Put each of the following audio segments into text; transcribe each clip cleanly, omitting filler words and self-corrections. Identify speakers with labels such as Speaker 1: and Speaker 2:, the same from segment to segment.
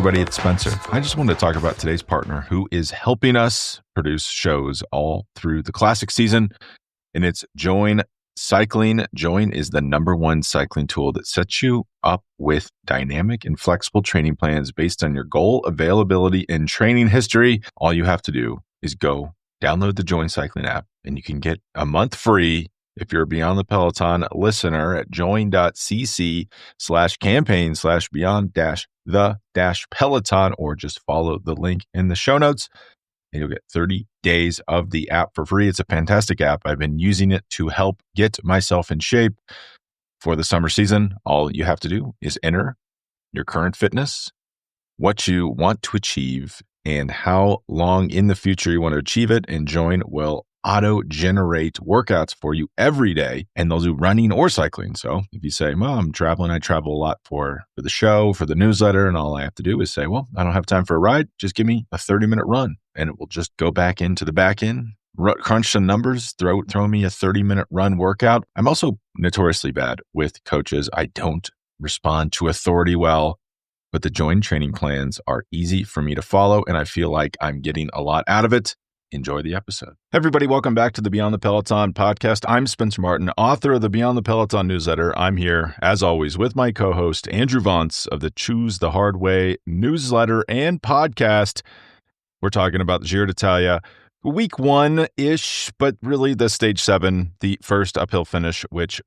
Speaker 1: everybody, it's Spencer. I just wanted to talk about today's partner who is helping us produce shows all through the classic season, and it's Join Cycling. Join is the #1 cycling tool that sets you up with dynamic and flexible training plans based on your goal, availability, and training history. All you have to do is go download the Join Cycling app, and you can get a month free if you're a Beyond the Peloton listener at join.cc/campaign/beyond-the-peloton, or just follow the link in the show notes and you'll get 30 days of the app for free. It's a fantastic app. I've been using it to help get myself in shape for the summer season. All you have to do is enter your current fitness, what you want to achieve, and how long in the future you want to achieve it, and Join will auto-generate workouts for you every day, and they'll do running or cycling. So if you say, well, I'm traveling, I travel a lot for the show, for the newsletter, and all I have to do is say, well, I don't have time for a ride, just give me a 30-minute run, and it will just go back into the back end, crunch some numbers, throw me a 30-minute run workout. I'm also notoriously bad with coaches. I don't respond to authority well, but the Join training plans are easy for me to follow, and I feel like I'm getting a lot out of it. Enjoy the episode. Everybody, welcome back to the Beyond the Peloton podcast. I'm Spencer Martin, author of the Beyond the Peloton newsletter. I'm here, as always, with my co-host, Andrew Vance of the Choose the Hard Way newsletter and podcast. We're talking about the Giro d'Italia, week 1-ish, but really the stage 7, the first uphill finish, which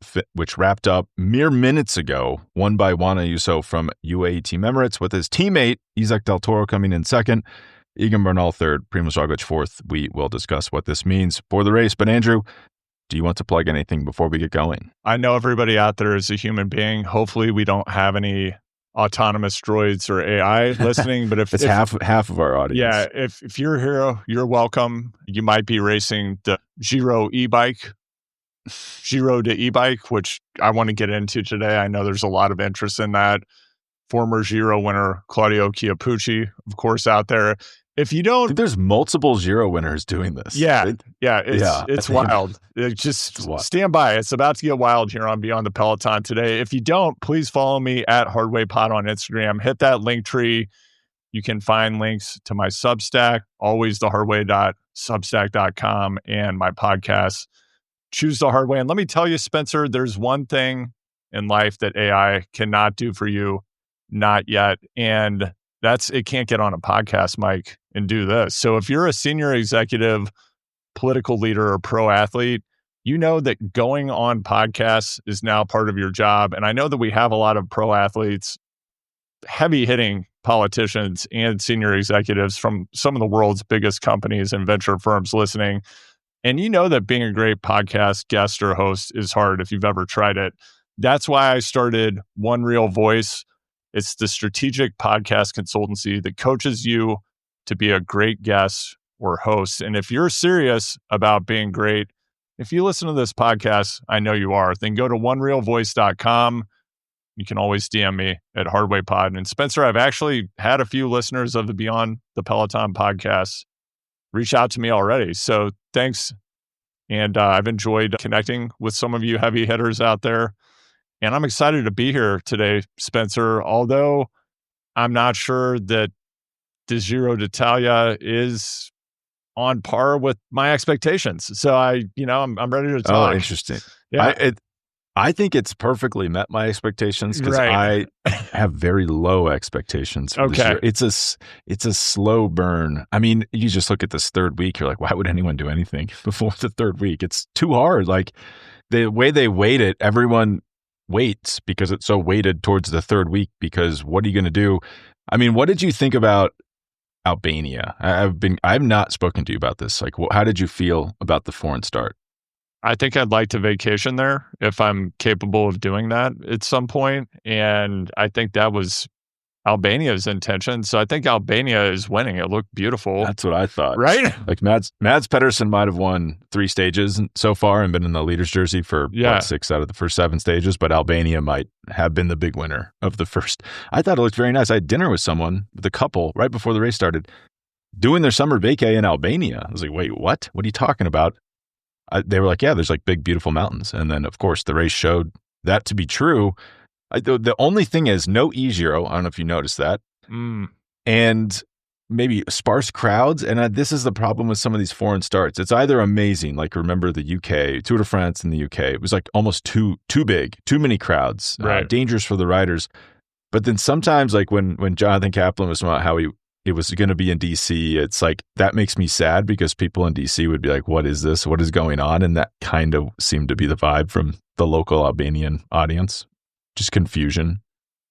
Speaker 1: wrapped up mere minutes ago, won by Juan Ayuso from UAE Team Emirates, with his teammate, Isaac Del Toro, coming in second. Egan Bernal third, Primož Roglič fourth. We will discuss what this means for the race. But Andrew, do you want to plug anything before we get going?
Speaker 2: I know everybody out there is a human being. Hopefully we don't have any autonomous droids or AI listening, but if
Speaker 1: half of our audience.
Speaker 2: Yeah, if you're a hero, you're welcome. You might be racing the Giro de e-bike, which I want to get into today. I know there's a lot of interest in that. Former Giro winner Claudio Chiappucci, of course, out there. If you don't,
Speaker 1: there's multiple Giro winners doing this.
Speaker 2: It's wild. Stand by. It's about to get wild here on Beyond the Peloton today. If you don't, please follow me at HardwayPod on Instagram. Hit that link tree. You can find links to my Substack, always thehardway.substack.com, and my podcast, Choose the Hard Way. And let me tell you, Spencer, there's one thing in life that AI cannot do for you, not yet, and that's it can't get on a podcast mic and do this. So if you're a senior executive, political leader, or pro athlete, you know that going on podcasts is now part of your job. And I know that we have a lot of pro athletes, heavy hitting politicians, and senior executives from some of the world's biggest companies and venture firms listening. And you know that being a great podcast guest or host is hard if you've ever tried it. That's why I started One Real Voice. It's the strategic podcast consultancy that coaches you to be a great guest or host. And if you're serious about being great, if you listen to this podcast, I know you are, then go to onerealvoice.com. You can always DM me at HardwayPod. And Spencer, I've actually had a few listeners of the Beyond the Peloton podcast reach out to me already. So thanks. And I've enjoyed connecting with some of you heavy hitters out there. And I'm excited to be here today, Spencer, although I'm not sure that the Giro d'Italia is on par with my expectations. So I'm ready to talk.
Speaker 1: Oh, interesting.
Speaker 2: Yeah.
Speaker 1: I think it's perfectly met my expectations because
Speaker 2: right.
Speaker 1: I have very low expectations for this year. It's a slow burn. I mean, you just look at this third week, you're like, why would anyone do anything before the third week? It's too hard. Like the way they weight it, everyone waits because it's so weighted towards the third week, because what are you going to do? I mean, what did you think about Albania? I've not spoken to you about this. Like, how did you feel about the foreign start?
Speaker 2: I think I'd like to vacation there if I'm capable of doing that at some point. And I think that was Albania's intention. So I think Albania is winning. It looked beautiful.
Speaker 1: That's what I thought.
Speaker 2: Right?
Speaker 1: Like Mads Pedersen might have won 3 stages so far and been in the leader's jersey for 6 out of the first 7 stages, but Albania might have been the big winner of the first. I thought it looked very nice. I had dinner with a couple right before the race started doing their summer vacay in Albania. I was like, wait, what? What are you talking about? They were like, yeah, there's like big, beautiful mountains. And then, of course, the race showed that to be true. The only thing is no e-Giro. I don't know if you noticed that. and maybe sparse crowds. And this is the problem with some of these foreign starts. It's either amazing, like remember the UK, Tour de France in the UK. It was like almost too big, too many crowds,
Speaker 2: Right.
Speaker 1: dangerous for the riders. But then sometimes, like when Jonathan Kaplan was talking about how it was going to be in DC, it's like that makes me sad because people in DC would be like, what is this? What is going on? And that kind of seemed to be the vibe from the local Albanian audience. Just confusion.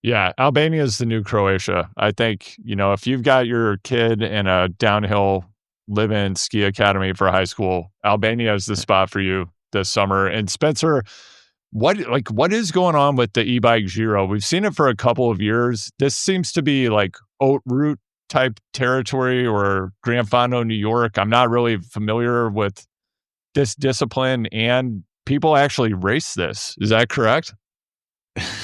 Speaker 2: Yeah, Albania is the new Croatia. I think, if you've got your kid in a downhill live-in ski academy for high school, Albania is the spot for you this summer. And Spencer, what is going on with the e-bike Giro? We've seen it for a couple of years. This seems to be like haute route type territory or Gran Fondo, New York. I'm not really familiar with this discipline, and people actually race this. Is that correct?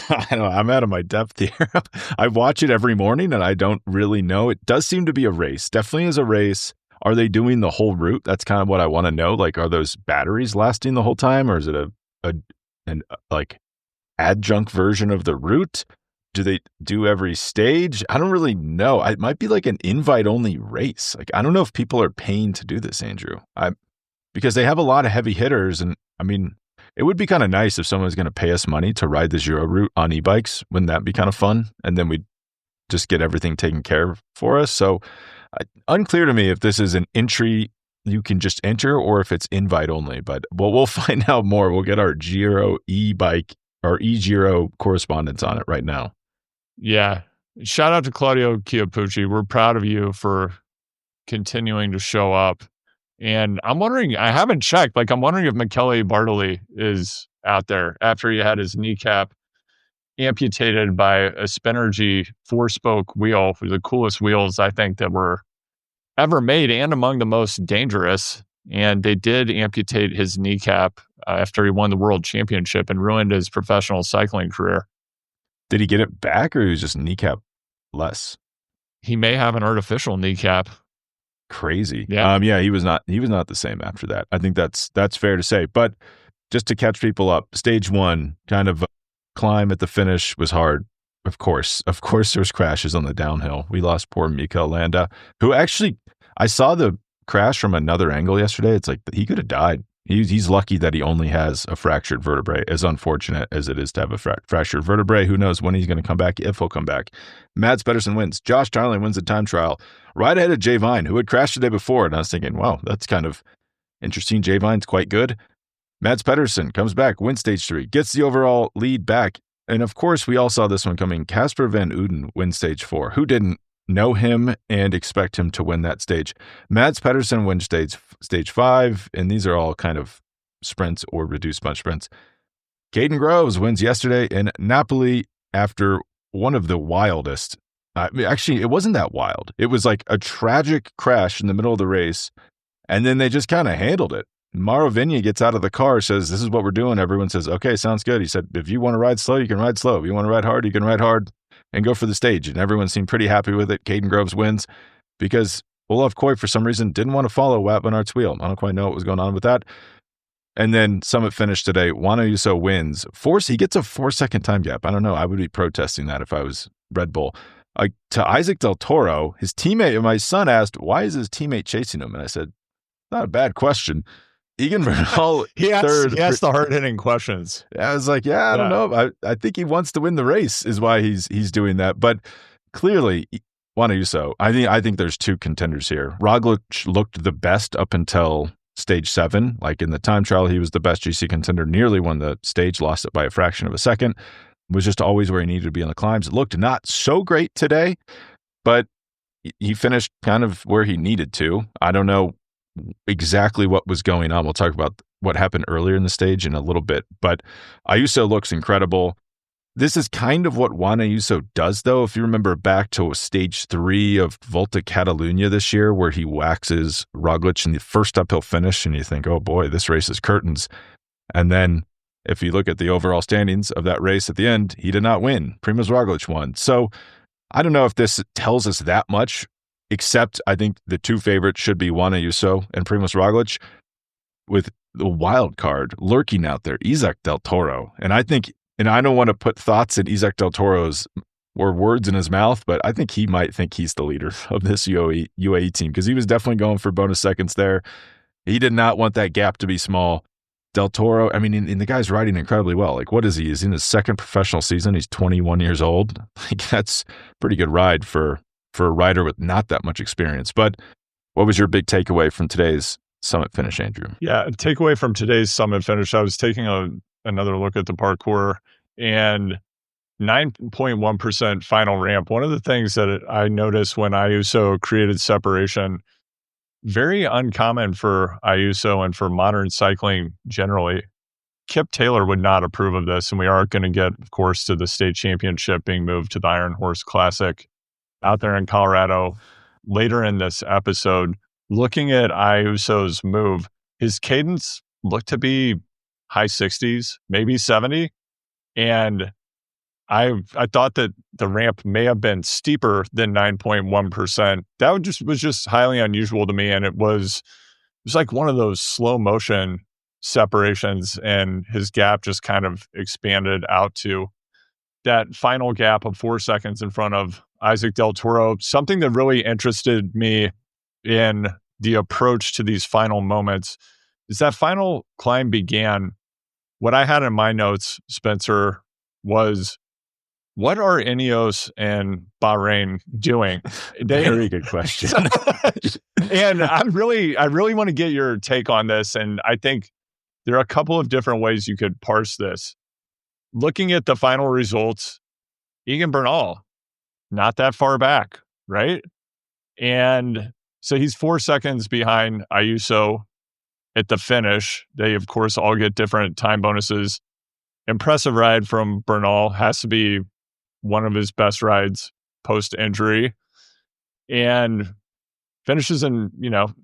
Speaker 1: I don't know. I'm out of my depth here. I watch it every morning and I don't really know. It does seem to be a race. Definitely is a race. Are they doing the whole route? That's kind of what I want to know. Like, are those batteries lasting the whole time, or is it an like adjunct version of the route? Do they do every stage? I don't really know. It might be like an invite only race. Like, I don't know if people are paying to do this, Andrew. Because they have a lot of heavy hitters, and I mean, it would be kind of nice if someone was going to pay us money to ride the Giro route on e-bikes. Wouldn't that be kind of fun? And then we'd just get everything taken care of for us. So unclear to me if this is an entry you can just enter or if it's invite only. But we'll find out more. We'll get our Giro e-bike or e-Giro correspondence on it right now.
Speaker 2: Yeah. Shout out to Claudio Chiappucci. We're proud of you for continuing to show up. And I'm wondering, I haven't checked, I'm wondering if Michele Bartoli is out there after he had his kneecap amputated by a Spinergy 4-spoke wheel, the coolest wheels I think that were ever made and among the most dangerous. And they did amputate his kneecap after he won the world championship and ruined his professional cycling career.
Speaker 1: Did he get it back, or he was just kneecap less?
Speaker 2: He may have an artificial kneecap.
Speaker 1: Crazy.
Speaker 2: Yeah.
Speaker 1: He was not the same after that. I think that's fair to say. But just to catch people up, stage one kind of climb at the finish was hard. Of course, there's crashes on the downhill. We lost poor Mikel Landa, who actually, I saw the crash from another angle yesterday. It's like he could have died. He's lucky that he only has a fractured vertebrae, as unfortunate as it is to have a fractured vertebrae. Who knows when he's going to come back, if he'll come back. Mads Pedersen wins. Josh Tarling wins the time trial, right ahead of Jay Vine, who had crashed the day before. And I was thinking, wow, that's kind of interesting. Jay Vine's quite good. Mads Pedersen comes back, wins stage 3, gets the overall lead back. And of course, we all saw this one coming. Casper Van Uden wins stage 4. Who didn't know him and expect him to win that stage? Mads Pedersen wins stage 5, and these are all kind of sprints or reduced bunch sprints. Caden Groves wins yesterday in Napoli after one of the wildest. Actually, it wasn't that wild. It was like a tragic crash in the middle of the race, and then they just kind of handled it. Mauro Vigna gets out of the car, says, this is what we're doing. Everyone says, okay, sounds good. He said, if you want to ride slow, you can ride slow. If you want to ride hard, you can ride hard, and go for the stage. And everyone seemed pretty happy with it. Caden Groves wins because Olaf Koy, for some reason, didn't want to follow Wout van Aert's wheel. I don't quite know what was going on with that. And then Summit finished today. Juan Ayuso wins. He gets a 4-second time gap. I don't know. I would be protesting that if I was Red Bull. To Isaac Del Toro, his teammate, my son asked, why is his teammate chasing him? And I said, not a bad question. Egan Bernal,
Speaker 2: he asked the hard-hitting questions.
Speaker 1: I was like, I don't know. I think he wants to win the race is why he's doing that. But clearly, Juan Ayuso, I think there's two contenders here. Roglic looked the best up until stage 7. Like in the time trial, he was the best GC contender, nearly won the stage, lost it by a fraction of a second. Was just always where he needed to be on the climbs. It looked not so great today, but he finished kind of where he needed to. I don't know exactly what was going on. We'll talk about what happened earlier in the stage in a little bit, but Ayuso looks incredible. This is kind of what Juan Ayuso does, though. If you remember back to stage 3 of Volta Catalunya this year, where he waxes Roglic in the first uphill finish, and you think, oh boy, this race is curtains. And then if you look at the overall standings of that race at the end, he did not win. Primož Roglic won. So I don't know if this tells us that much, except I think the two favorites should be Juan Ayuso and Primož Roglic, with the wild card lurking out there, Isaac Del Toro. And I don't want to put thoughts in Isaac Del Toro's or words in his mouth, but I think he might think he's the leader of this UAE team because he was definitely going for bonus seconds there. He did not want that gap to be small. Del Toro, I mean, and the guy's riding incredibly well. Like, what is he? He's in his second professional season. He's 21 years old. Like, that's a pretty good ride for a rider with not that much experience. But what was your big takeaway from today's summit finish, Andrew?
Speaker 2: Yeah, takeaway from today's summit finish, I was taking another look at the parkour and 9.1% final ramp. One of the things that I noticed when Ayuso created separation, very uncommon for Ayuso and for modern cycling generally. Kip Taylor would not approve of this, and we are going to get, of course, to the state championship being moved to the Iron Horse Classic out there in Colorado later in this episode. Looking at Ayuso's move, his cadence looked to be high 60s, maybe 70, and I thought that the ramp may have been steeper than 9.1%. That was just highly unusual to me, and it was like one of those slow motion separations, and his gap just kind of expanded out to that final gap of 4 seconds in front of Isaac Del Toro. Something that really interested me in the approach to these final moments is that final climb began. What I had in my notes, Spencer, was, what are Ineos and Bahrain doing?
Speaker 1: Very good question.
Speaker 2: And I really want to get your take on this. And I think there are a couple of different ways you could parse this. Looking at the final results, Egan Bernal, not that far back, right? And so he's 4 seconds behind Ayuso at the finish. They, of course, all get different time bonuses. Impressive ride from Bernal. Has to be one of his best rides post-injury. And finishes in,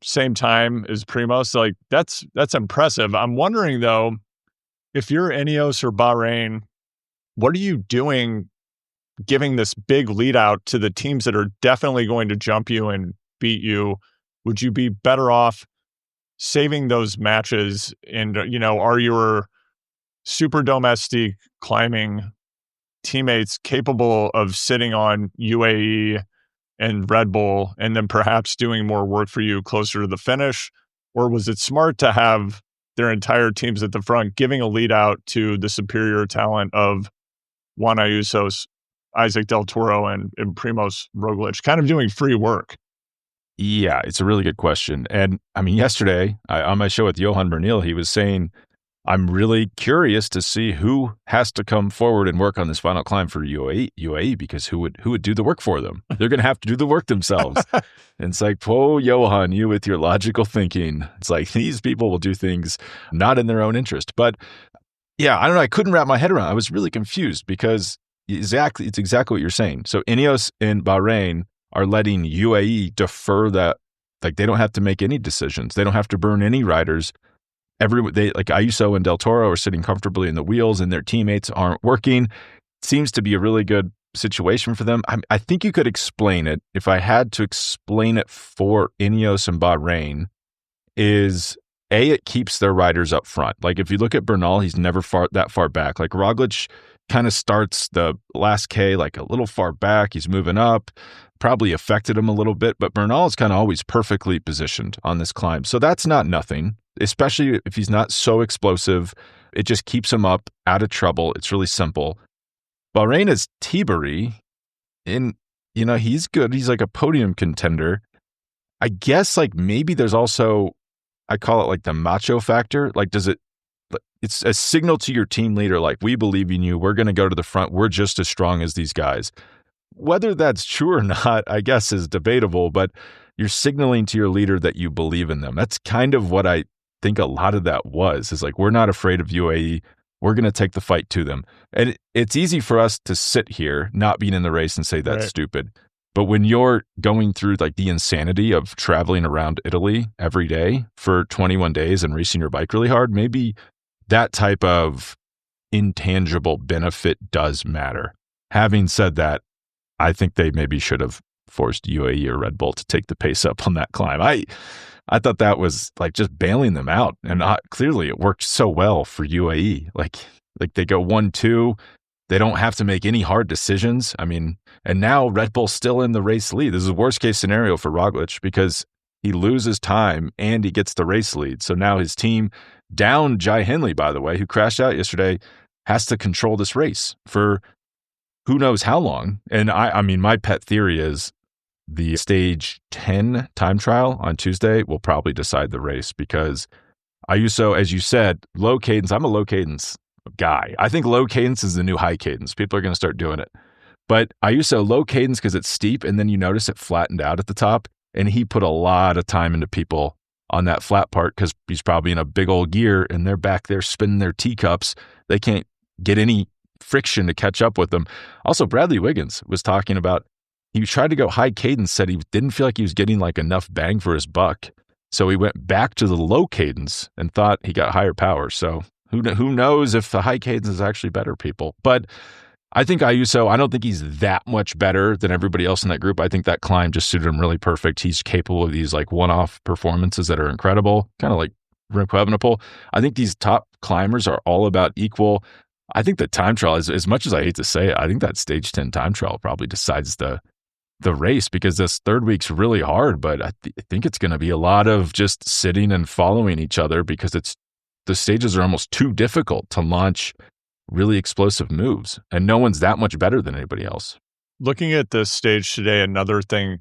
Speaker 2: same time as Primož. Like, that's impressive. I'm wondering, though, if you're Ineos or Bahrain, what are you doing giving this big lead out to the teams that are definitely going to jump you and beat you? Would you be better off saving those matches? And, are your super domestique climbing teammates capable of sitting on UAE and Red Bull and then perhaps doing more work for you closer to the finish? Or was it smart to have their entire teams at the front giving a lead out to the superior talent of Juan Ayuso, Isaac Del Toro, and Primož Roglič, kind of doing free work?
Speaker 1: Yeah, it's a really good question. And I mean, yesterday on my show with Johan Bernil, he was saying, I'm really curious to see who has to come forward and work on this final climb for UAE, because who would do the work for them? They're going to have to do the work themselves. And it's like, whoa, Johan, you with your logical thinking. It's like these people will do things not in their own interest. But yeah, I don't know. I couldn't wrap my head around it. I was really confused because it's exactly what you're saying. So Ineos and Bahrain are letting UAE defer that. Like, they don't have to make any decisions. They don't have to burn any riders. Like Ayuso and Del Toro are sitting comfortably in the wheels and their teammates aren't working. It seems to be a really good situation for them. I think you could explain it. If I had to explain it for Ineos and Bahrain, is it keeps their riders up front. Like, if you look at Bernal, he's never that far back. Like, Roglič kind of starts the last K like a little far back. He's moving up, probably affected him a little bit, but Bernal is kind of always perfectly positioned on this climb. So that's not nothing, especially if he's not so explosive. It just keeps him up, out of trouble. It's really simple. Bahrain is Tiberi, and, he's good. He's like a podium contender. I guess, like, maybe there's also, I call it like the macho factor. Like, it's a signal to your team leader, like, we believe in you. We're going to go to the front. We're just as strong as these guys. Whether that's true or not, I guess, is debatable, but you're signaling to your leader that you believe in them. That's kind of what I think a lot of that was, is like, we're not afraid of UAE. We're going to take the fight to them. And it's easy for us to sit here, not being in the race, and say that's stupid. But when you're going through like the insanity of traveling around Italy every day for 21 days and racing your bike really hard, maybe that type of intangible benefit does matter. Having said that, I think they maybe should have forced UAE or Red Bull to take the pace up on that climb. I thought that was like just bailing them out. And clearly it worked so well for UAE. Like they go 1-2, They don't have to make any hard decisions. I mean, and now Red Bull's still in the race lead. This is a worst case scenario for Roglič because he loses time and he gets the race lead. So now his team, down Jai Hindley, by the way, who crashed out yesterday, has to control this race for who knows how long. And I mean, my pet theory is the stage 10 time trial on Tuesday will probably decide the race because Ayuso, as you said, low cadence. I'm a low cadence guy. I think low cadence is the new high cadence. People are going to start doing it. But Ayuso, low cadence because it's steep, and then you notice it flattened out at the top. And he put a lot of time into people on that flat part because he's probably in a big old gear and they're back there spinning their teacups. They can't get any friction to catch up with them. Also, Bradley Wiggins was talking about he tried to go high cadence, said he didn't feel like he was getting like enough bang for his buck. So he went back to the low cadence and thought he got higher power. So who knows if the high cadence is actually better, people. But I think Ayuso, I don't think he's that much better than everybody else in that group. I think that climb just suited him really perfect. He's capable of these like one-off performances that are incredible, kind of like Remco Evenepoel. I think these top climbers are all about equal. I think the time trial, as much as I hate to say it, I think that stage 10 time trial probably decides the race because this third week's really hard, but I think it's going to be a lot of just sitting and following each other because the stages are almost too difficult to launch really explosive moves, and no one's that much better than anybody else.
Speaker 2: Looking at this stage today, another thing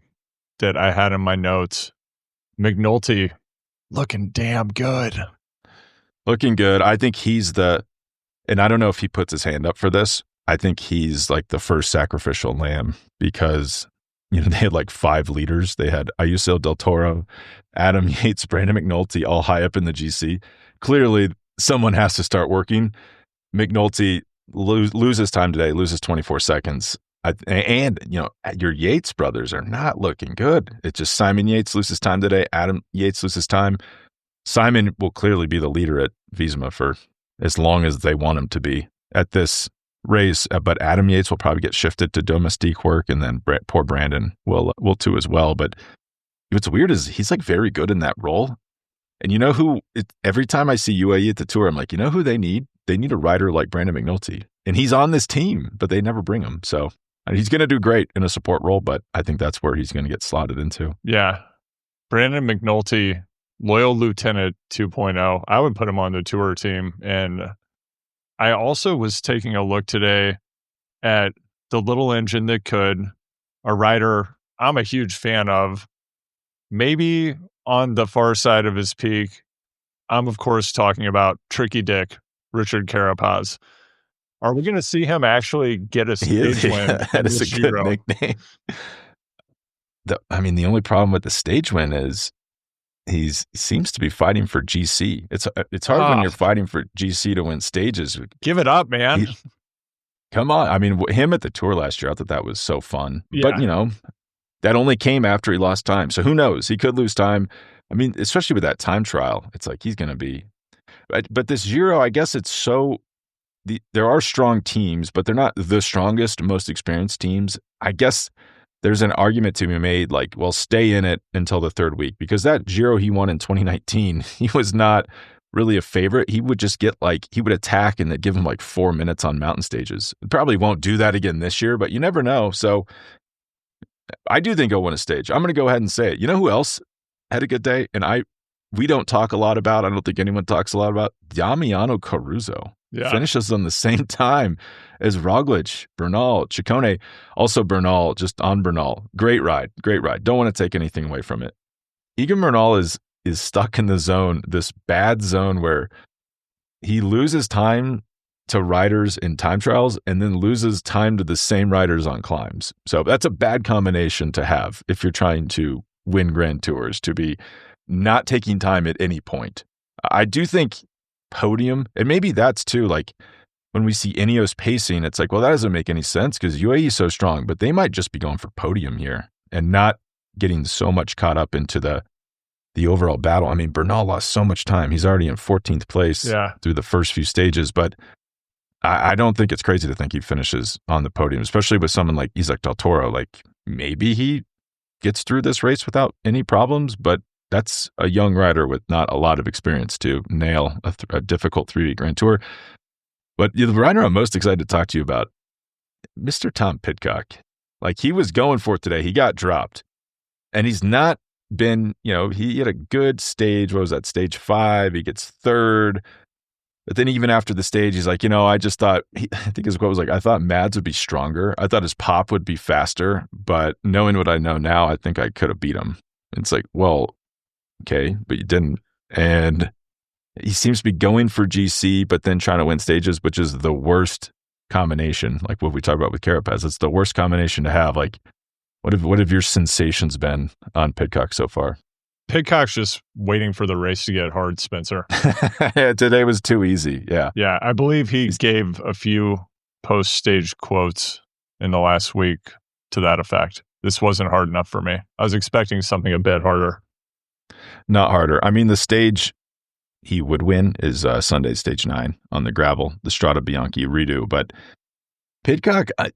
Speaker 2: that I had in my notes, McNulty looking damn good.
Speaker 1: Looking good. I think he's and I don't know if he puts his hand up for this. I think he's like the first sacrificial lamb because, you know, they had like 5 leaders. They had Ayuso, Del Toro, Adam Yates, Brandon McNulty, all high up in the GC. Clearly, someone has to start working. McNulty loses time today, loses 24 seconds. And, you know, your Yates brothers are not looking good. It's just Simon Yates loses time today. Adam Yates loses time. Simon will clearly be the leader at Visma for as long as they want him to be at this race. But Adam Yates will probably get shifted to domestique work, and then poor Brandon will too as well. But what's weird is he's like very good in that role. And you know who, every time I see UAE at the tour, I'm like, you know who they need? They need a rider like Brandon McNulty. And he's on this team, but they never bring him. So he's going to do great in a support role, but I think that's where he's going to get slotted into.
Speaker 2: Yeah. Brandon McNulty, loyal lieutenant 2.0. I would put him on the tour team. And I also was taking a look today at the little engine that could, a rider I'm a huge fan of, maybe on the far side of his peak. I'm, of course, talking about Tricky Dick, Richard Carapaz. Are we going to see him actually get a stage win?
Speaker 1: That is a
Speaker 2: Giro?
Speaker 1: good nickname. The only problem with the stage win is he seems to be fighting for GC. It's hard when you're fighting for GC to win stages.
Speaker 2: Give it up, man.
Speaker 1: Come on. I mean, him at the tour last year, I thought that was so fun.
Speaker 2: Yeah.
Speaker 1: But, you know, that only came after he lost time. So who knows? He could lose time. I mean, especially with that time trial, it's like he's going to be. But this Giro, I guess it's so. There are strong teams, but they're not the strongest, most experienced teams. I guess there's an argument to be made like, well, stay in it until the third week, because that Giro he won in 2019, he was not really a favorite. He would just get he would attack and they'd give him like 4 minutes on mountain stages. Probably won't do that again this year, but you never know. So I do think he'll win a stage. I'm going to go ahead and say it. You know who else had a good day? And we don't talk a lot about, I don't think anyone talks a lot about, Damiano Caruso. Yeah. Finishes on the same time as Roglič, Bernal, Ciccone. Also Bernal, just on Bernal. Great ride. Don't want to take anything away from it. Egan Bernal is stuck in the zone, this bad zone where he loses time to riders in time trials and then loses time to the same riders on climbs. So that's a bad combination to have if you're trying to win Grand Tours, to be not taking time at any point. I do think podium, and maybe that's too, like when we see Ineos pacing, it's like, well, that doesn't make any sense because UAE is so strong, but they might just be going for podium here and not getting so much caught up into the overall battle. I mean, Bernal lost so much time. He's already in 14th place through the first few stages, but I don't think it's crazy to think he finishes on the podium, especially with someone like Isaac Del Toro. Like, maybe he gets through this race without any problems, but that's a young rider with not a lot of experience to nail a difficult 3-week Grand Tour. But the rider I'm most excited to talk to you about Mr. Tom Pidcock, like he was going for it today. He got dropped. And he's not been, he had a good stage. What was that? Stage 5. He gets third. But then even after the stage, he's like, I just thought, I think his quote was like, I thought Mads would be stronger. I thought his pop would be faster. But knowing what I know now, I think I could have beat him. And it's like, well, okay, but you didn't. And he seems to be going for GC, but then trying to win stages, which is the worst combination. Like what we talked about with Carapaz, it's the worst combination to have. Like, what have your sensations been on Pidcock so far?
Speaker 2: Pidcock's just waiting for the race to get hard, Spencer.
Speaker 1: Today was too easy. Yeah.
Speaker 2: Yeah. I believe he gave a few post-stage quotes in the last week to that effect. This wasn't hard enough for me. I was expecting something a bit harder.
Speaker 1: Not harder. I mean, the stage he would win is Sunday, stage 9 on the gravel, the Strada Bianchi redo. But Pidcock, I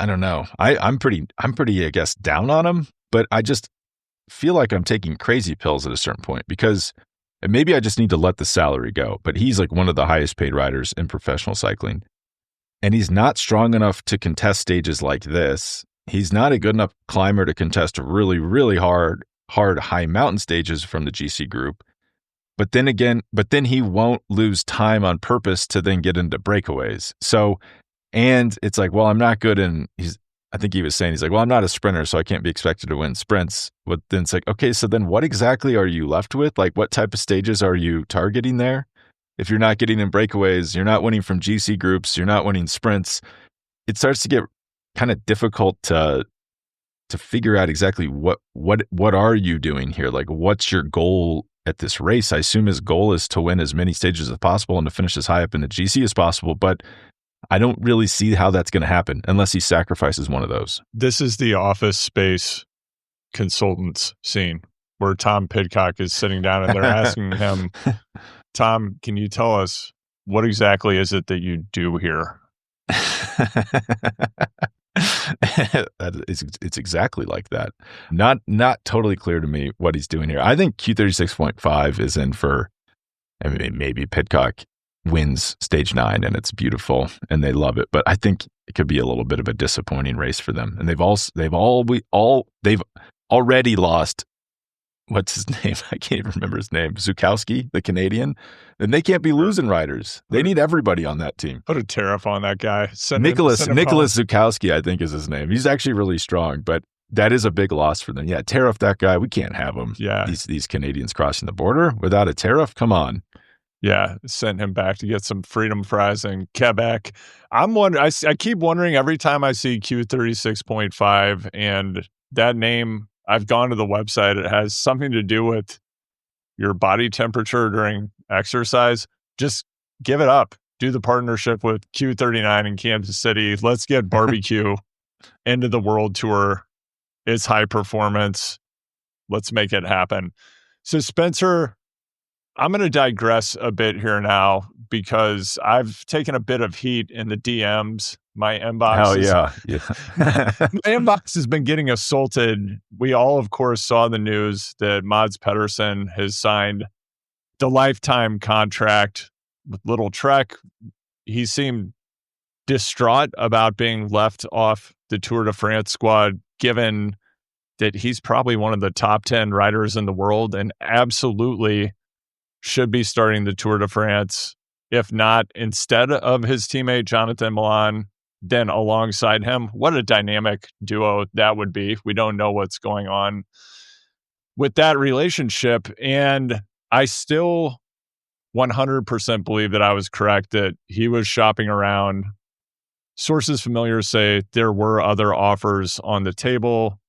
Speaker 1: don't know. I'm pretty, I guess, down on him, but I just feel like I'm taking crazy pills at a certain point because maybe I just need to let the salary go. But he's like one of the highest paid riders in professional cycling. And he's not strong enough to contest stages like this. He's not a good enough climber to contest really, really hard high mountain stages from the GC group. But then he won't lose time on purpose to then get into breakaways. So, and it's like, well, I'm not good in, I think he was saying, he's like, well, I'm not a sprinter, so I can't be expected to win sprints. But then it's like, okay, so then what exactly are you left with? Like, what type of stages are you targeting there? If you're not getting in breakaways, you're not winning from GC groups, you're not winning sprints, it starts to get kind of difficult to figure out exactly what are you doing here? Like, what's your goal at this race? I assume his goal is to win as many stages as possible and to finish as high up in the GC as possible, but I don't really see how that's going to happen unless he sacrifices one of those.
Speaker 2: This is the Office Space consultants scene where Tom Pidcock is sitting down and they're asking him, Tom, can you tell us what exactly is it that you do here?
Speaker 1: It's exactly like that. Not totally clear to me what he's doing here. I think Q36.5 is in for, I mean, maybe Pidcock wins stage 9 and it's beautiful and they love it, but I think it could be a little bit of a disappointing race for them. And they've already lost, what's his name? I can't even remember his name. Zukowski, the Canadian. And they can't be losing riders. They need everybody on that team.
Speaker 2: Put a tariff on that guy.
Speaker 1: Nicholas Zukowski, I think is his name. He's actually really strong, but that is a big loss for them. Yeah, tariff that guy. We can't have him.
Speaker 2: Yeah.
Speaker 1: These Canadians crossing the border without a tariff. Come on.
Speaker 2: Yeah, send him back to get some freedom fries in Quebec. I'm wondering. I keep wondering every time I see Q36.5 and that name. I've gone to the website. It has something to do with your body temperature during exercise. Just give it up. Do the partnership with Q39 in Kansas City. Let's get barbecue into the world tour. It's high performance. Let's make it happen. So Spencer, I'm going to digress a bit here now because I've taken a bit of heat in the DMs. My inbox.
Speaker 1: Oh, yeah.
Speaker 2: My inbox has been getting assaulted. We all, of course, saw the news that Mads Pedersen has signed the lifetime contract with Little Trek. He seemed distraught about being left off the Tour de France squad, given that he's probably one of the top 10 riders in the world and absolutely should be starting the Tour de France, if not instead of his teammate Jonathan Milan, then alongside him. What a dynamic duo that would be. We don't know what's going on with that relationship. And I still 100% believe that I was correct, that he was shopping around. Sources familiar say there were other offers on the table.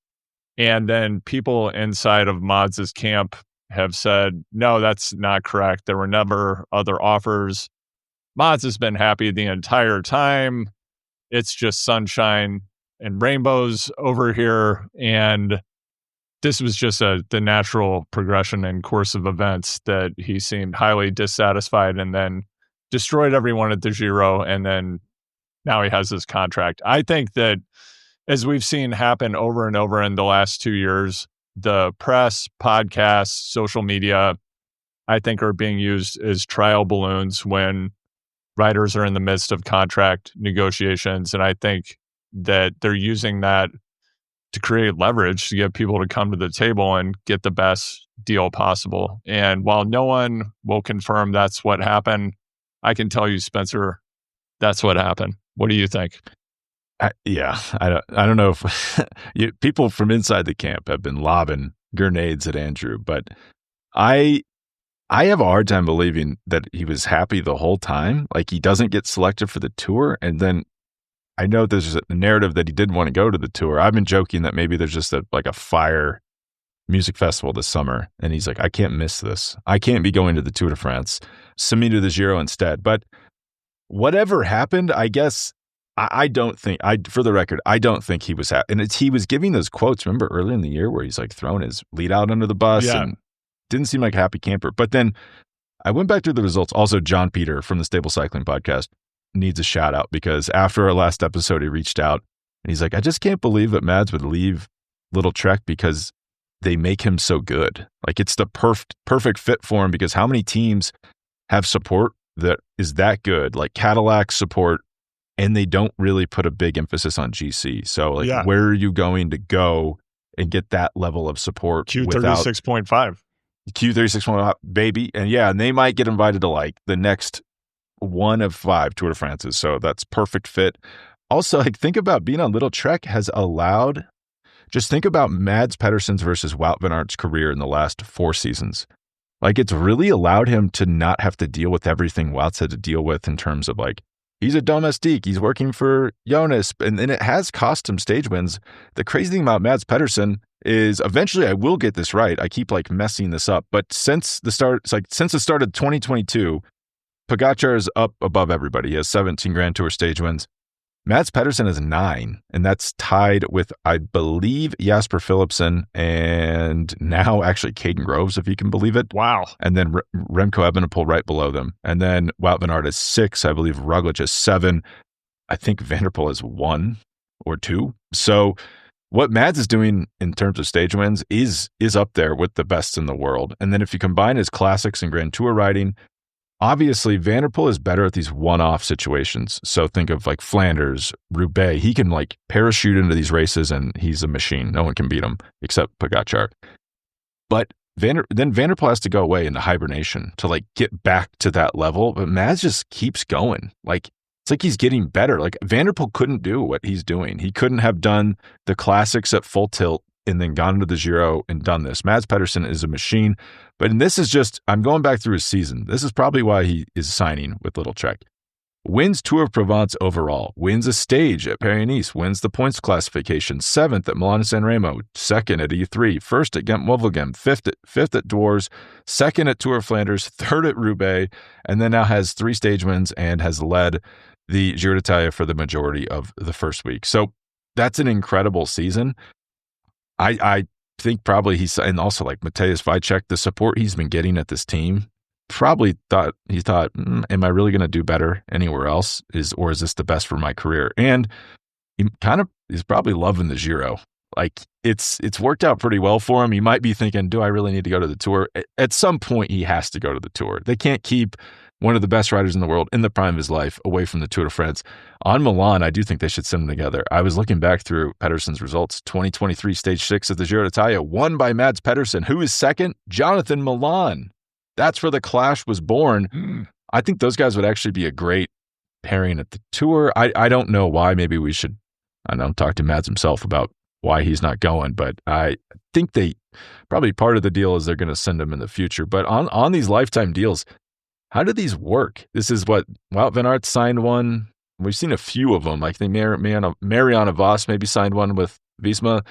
Speaker 2: And then people inside of Mads' camp have said, no, that's not correct. There were never other offers. Mads has been happy the entire time. It's just sunshine and rainbows over here. And this was just the natural progression and course of events that he seemed highly dissatisfied and then destroyed everyone at the Giro. And then now he has this contract. I think that as we've seen happen over and over in the last 2 years, the press, podcasts, social media, I think are being used as trial balloons when riders are in the midst of contract negotiations, and I think that they're using that to create leverage to get people to come to the table and get the best deal possible. And while no one will confirm that's what happened, I can tell you, Spencer, that's what happened. What do you think?
Speaker 1: I don't know if people from inside the camp have been lobbing grenades at Andrew, but I have a hard time believing that he was happy the whole time. Like, he doesn't get selected for the tour, and then I know there's a narrative that he didn't want to go to the tour. I've been joking that maybe there's just a fire music festival this summer, and he's like, I can't miss this. I can't be going to the Tour de France. Send me to the Giro instead. But whatever happened, I guess for the record, I don't think he was happy. And he was giving those quotes, remember early in the year where he's like throwing his lead out under the bus and didn't seem like a happy camper. But then I went back through the results. Also, John Peter from the Stable Cycling Podcast needs a shout out, because after our last episode, he reached out and he's like, I just can't believe that Mads would leave Little Trek because they make him so good. Like, it's the perfect fit for him, because how many teams have support that is that good? Like Cadillac support, and they don't really put a big emphasis on GC. So where are you going to go and get that level of support?
Speaker 2: Q36.5.
Speaker 1: Q36.5, baby. And they might get invited to the next one of 5 Tour de France's. So that's perfect fit. Also, think about being on Little Trek has allowed, just think about Mads Pedersen's versus Wout van Aert's career in the last 4 seasons. It's really allowed him to not have to deal with everything Wout's had to deal with in terms of he's a domestique, he's working for Jonas, and it has cost him stage wins. The crazy thing about Mads Pedersen is, eventually I will get this right. I keep messing this up, but since the start of 2022, Pogačar is up above everybody. He has 17 Grand Tour stage wins. Mads Pedersen has 9, and that's tied with, I believe, Jasper Philipsen and now actually Caden Groves, if you can believe it.
Speaker 2: Wow.
Speaker 1: And then Remco Evenepoel right below them. And then Wout van Aert is 6. I believe Roglič is 7. I think Van der Poel is 1 or 2. So what Mads is doing in terms of stage wins is up there with the best in the world. And then if you combine his classics and Grand Tour riding, obviously, Van der Poel is better at these one-off situations. So think of Flanders, Roubaix. He can parachute into these races, and he's a machine. No one can beat him except Pogačar. But then Van der Poel has to go away into hibernation to get back to that level. But Mads just keeps going. It's he's getting better. Van der Poel couldn't do what he's doing. He couldn't have done the classics at full tilt and then gone into the Giro and done this. Mads Pedersen is a machine. But this is just, I'm going back through his season. This is probably why he is signing with Little Trek. Wins Tour of Provence overall, wins a stage at Paris-Nice, wins the points classification, 7th at Milan-San Remo, 2nd at E3, 1st at Ghent-Wevelgem, 5th at Dwars, 2nd at Tour of Flanders, 3rd at Roubaix, and then now has 3 stage wins and has led the Giro d'Italia for the majority of the first week. So that's an incredible season. I think probably and also Mateusz Wojcik, the support he's been getting at this team, probably thought, am I really going to do better anywhere else? Or is this the best for my career? And he's probably loving the Giro. It's worked out pretty well for him. He might be thinking, do I really need to go to the Tour? At some point, he has to go to the Tour. They can't keep one of the best riders in the world in the prime of his life away from the Tour de France. On Milan, I do think they should send them together. I was looking back through Pedersen's results. 2023 stage 6 of the Giro d'Italia, won by Mads Pedersen. Who is second? Jonathan Milan. That's where the clash was born. I think those guys would actually be a great pairing at the Tour. I don't know why. Maybe we should, talk to Mads himself about why he's not going, but I think probably part of the deal is they're going to send him in the future. But on these lifetime deals, how do these work? This is what Wout van Aert signed one. We've seen a few of them. Marianne Vos maybe signed one with Visma.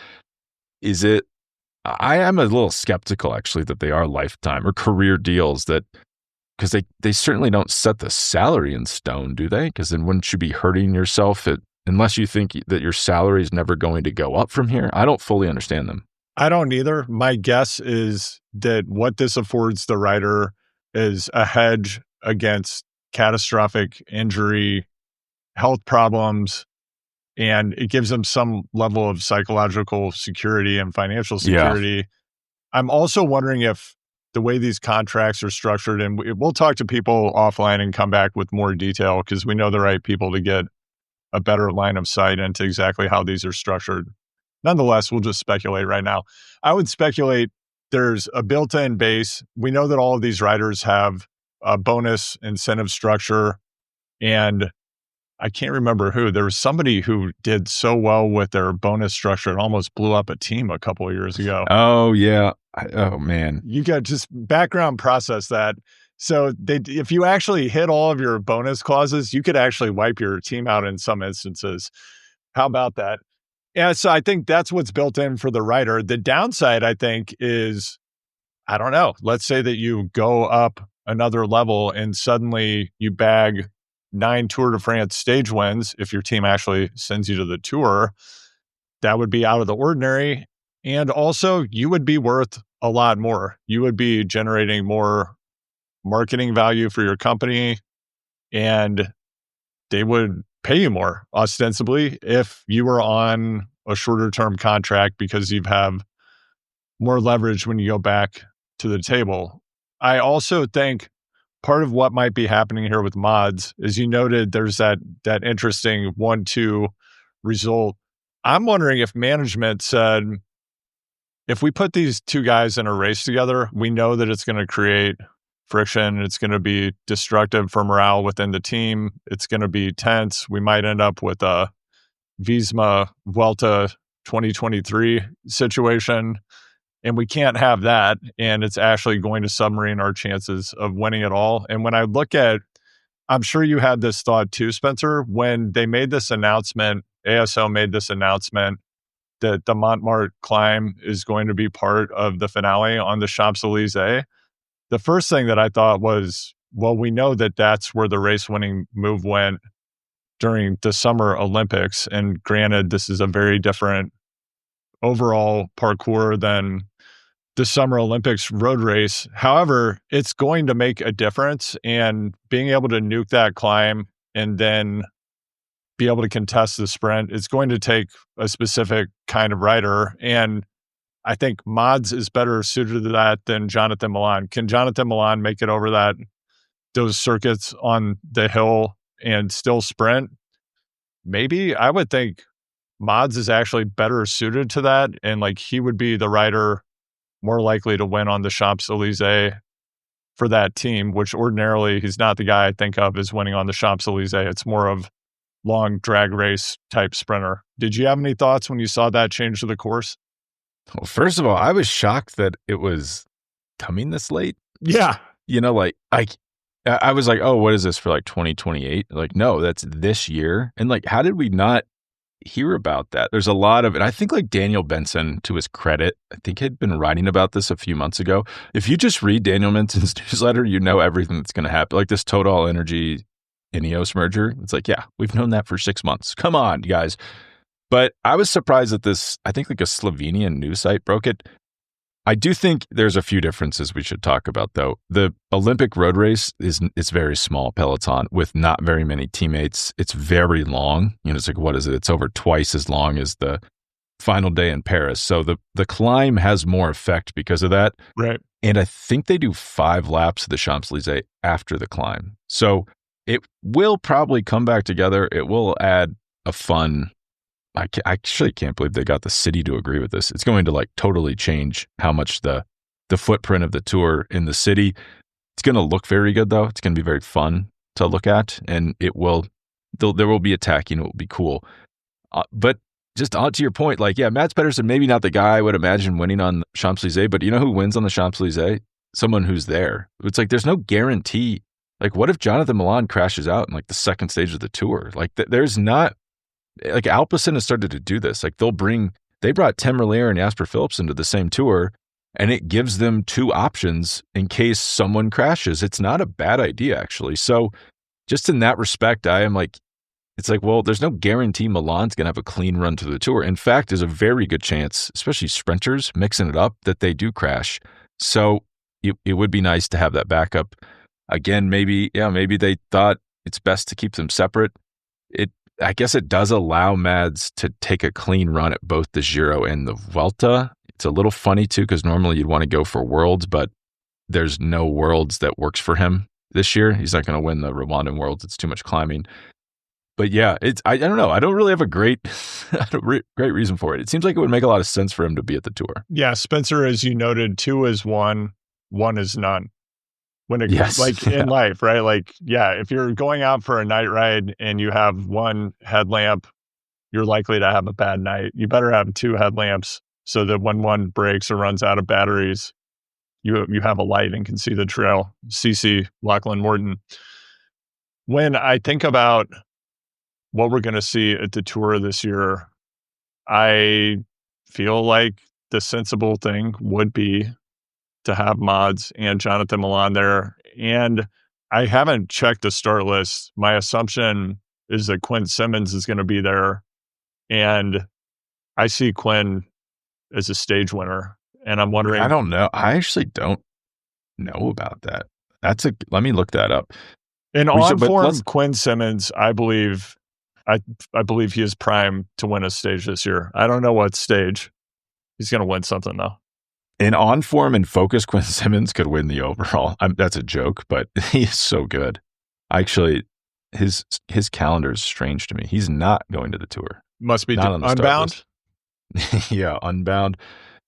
Speaker 1: I am a little skeptical actually that they are lifetime or career deals, because they certainly don't set the salary in stone, do they? Because then wouldn't you be hurting yourself unless you think that your salary is never going to go up from here? I don't fully understand them.
Speaker 2: I don't either. My guess is that what this affords the rider is a hedge against catastrophic injury, health problems, and it gives them some level of psychological security and financial security. Yeah. I'm also wondering if the way these contracts are structured, and we'll talk to people offline and come back with more detail because we know the right people to get a better line of sight into exactly how these are structured. Nonetheless, we'll just speculate right now. I would speculate there's a built-in base. We know that all of these riders have a bonus incentive structure, and I can't remember who. There was somebody who did so well with their bonus structure, it almost blew up a team a couple of years ago.
Speaker 1: Oh, yeah. Oh, man.
Speaker 2: You got just background process that. So if you actually hit all of your bonus clauses, you could actually wipe your team out in some instances. How about that? Yeah, so I think that's what's built in for the rider. The downside, I think, is, I don't know. Let's say that you go up another level and suddenly you bag 9 Tour de France stage wins. If your team actually sends you to the tour, that would be out of the ordinary. And also, you would be worth a lot more. You would be generating more marketing value for your company, and they would pay you more, ostensibly, if you were on a shorter term contract because you have more leverage when you go back to the table. I also think part of what might be happening here with mods is, you noted there's that interesting 1-2 result. I'm wondering if management said, if we put these two guys in a race together, we know that it's going to create friction. It's going to be destructive for morale within the team. It's going to be tense. We might end up with a Visma Vuelta 2023 situation, and we can't have that. And it's actually going to submarine our chances of winning it all. And when I look at, I'm sure you had this thought too, Spencer, when they made this announcement, ASO made this announcement that the Montmartre climb is going to be part of the finale on the Champs-Élysées. The first thing that I thought was, well, we know that that's where the race-winning move went during the Summer Olympics. And granted, this is a very different overall parcours than the Summer Olympics road race. However, it's going to make a difference. And being able to nuke that climb and then be able to contest the sprint, it's going to take a specific kind of rider. And I think Mods is better suited to that than Jonathan Milan. Can Jonathan Milan make it over those circuits on the hill and still sprint? Maybe. I would think Mods is actually better suited to that, and like he would be the rider more likely to win on the Champs-Élysées for that team, which ordinarily he's not the guy I think of as winning on the Champs-Élysées. It's more of long drag race type sprinter. Did you have any thoughts when you saw that change to the course?
Speaker 1: Well, first of all, I was shocked that it was coming this late.
Speaker 2: Yeah.
Speaker 1: You know, like I was like, oh, what is this for, like 2028? Like, no, that's this year. And like, how did we not hear about that? There's a lot of it. I think like Daniel Benson, to his credit, I think had been writing about this a few months ago. If you just read Daniel Benson's newsletter, you know everything that's going to happen. Like this Total Energy Ineos merger. It's like, yeah, we've known that for 6 months. Come on, guys. But I was surprised that this, I think like a Slovenian news site broke it. I do think there's a few differences we should talk about, though. The Olympic road race is very small peloton with not very many teammates. It's very long. You know, it's like, what is it? It's over twice as long as the final day in Paris. So the climb has more effect because of that.
Speaker 2: Right.
Speaker 1: And I think they do 5 laps of the Champs-Élysées after the climb. So it will probably come back together. It will add a fun. I actually can't believe they got the city to agree with this. It's going to like totally change how much the footprint of the tour in the city. It's going to look very good though. It's going to be very fun to look at, and there will be attacking. It will be cool. But just on to your point, like, yeah, Mads Pedersen, maybe not the guy I would imagine winning on the Champs-Élysées, but you know who wins on the Champs-Élysées? Someone who's there. It's like, there's no guarantee. Like, what if Jonathan Milan crashes out in like the second stage of the tour? Like there's not, like Alpecin has started to do this. Like they brought Tim Merlier and Jasper Phillips into the same tour, and it gives them 2 options in case someone crashes. It's not a bad idea, actually. So just in that respect, I am like, it's like, well, there's no guarantee Milan's going to have a clean run to the tour. In fact, there's a very good chance, especially sprinters mixing it up, that they do crash. So it would be nice to have that backup. Again, maybe they thought it's best to keep them separate. I guess it does allow Mads to take a clean run at both the Giro and the Vuelta. It's a little funny too, because normally you'd want to go for Worlds, but there's no worlds that works for him this year. He's not going to win the Rwandan Worlds. It's too much climbing. But yeah, I don't know. I don't really have a great reason for it. It seems like it would make a lot of sense for him to be at the Tour.
Speaker 2: Yeah, Spencer, as you noted, 2 is 1, 1 is none. When it in life, right? Like, yeah, if you're going out for a night ride and you have 1 headlamp, you're likely to have a bad night. You better have 2 headlamps so that when one breaks or runs out of batteries, you have a light and can see the trail. CC Lachlan Morton. When I think about what we're going to see at the Tour this year, I feel like the sensible thing would be to have Mods and Jonathan Milan there. And I haven't checked the start list. My assumption is that Quinn Simmons is going to be there. And I see Quinn as a stage winner. And I'm wondering.
Speaker 1: I don't know. I actually don't know about that. Let me look that up.
Speaker 2: In on-form Quinn Simmons, I believe he is primed to win a stage this year. I don't know what stage. He's going to win something, though.
Speaker 1: In on-form and focus, Quinn Simmons could win the overall. That's a joke, but he is so good. Actually, his calendar is strange to me. He's not going to the Tour.
Speaker 2: Must be Unbound?
Speaker 1: Yeah, Unbound.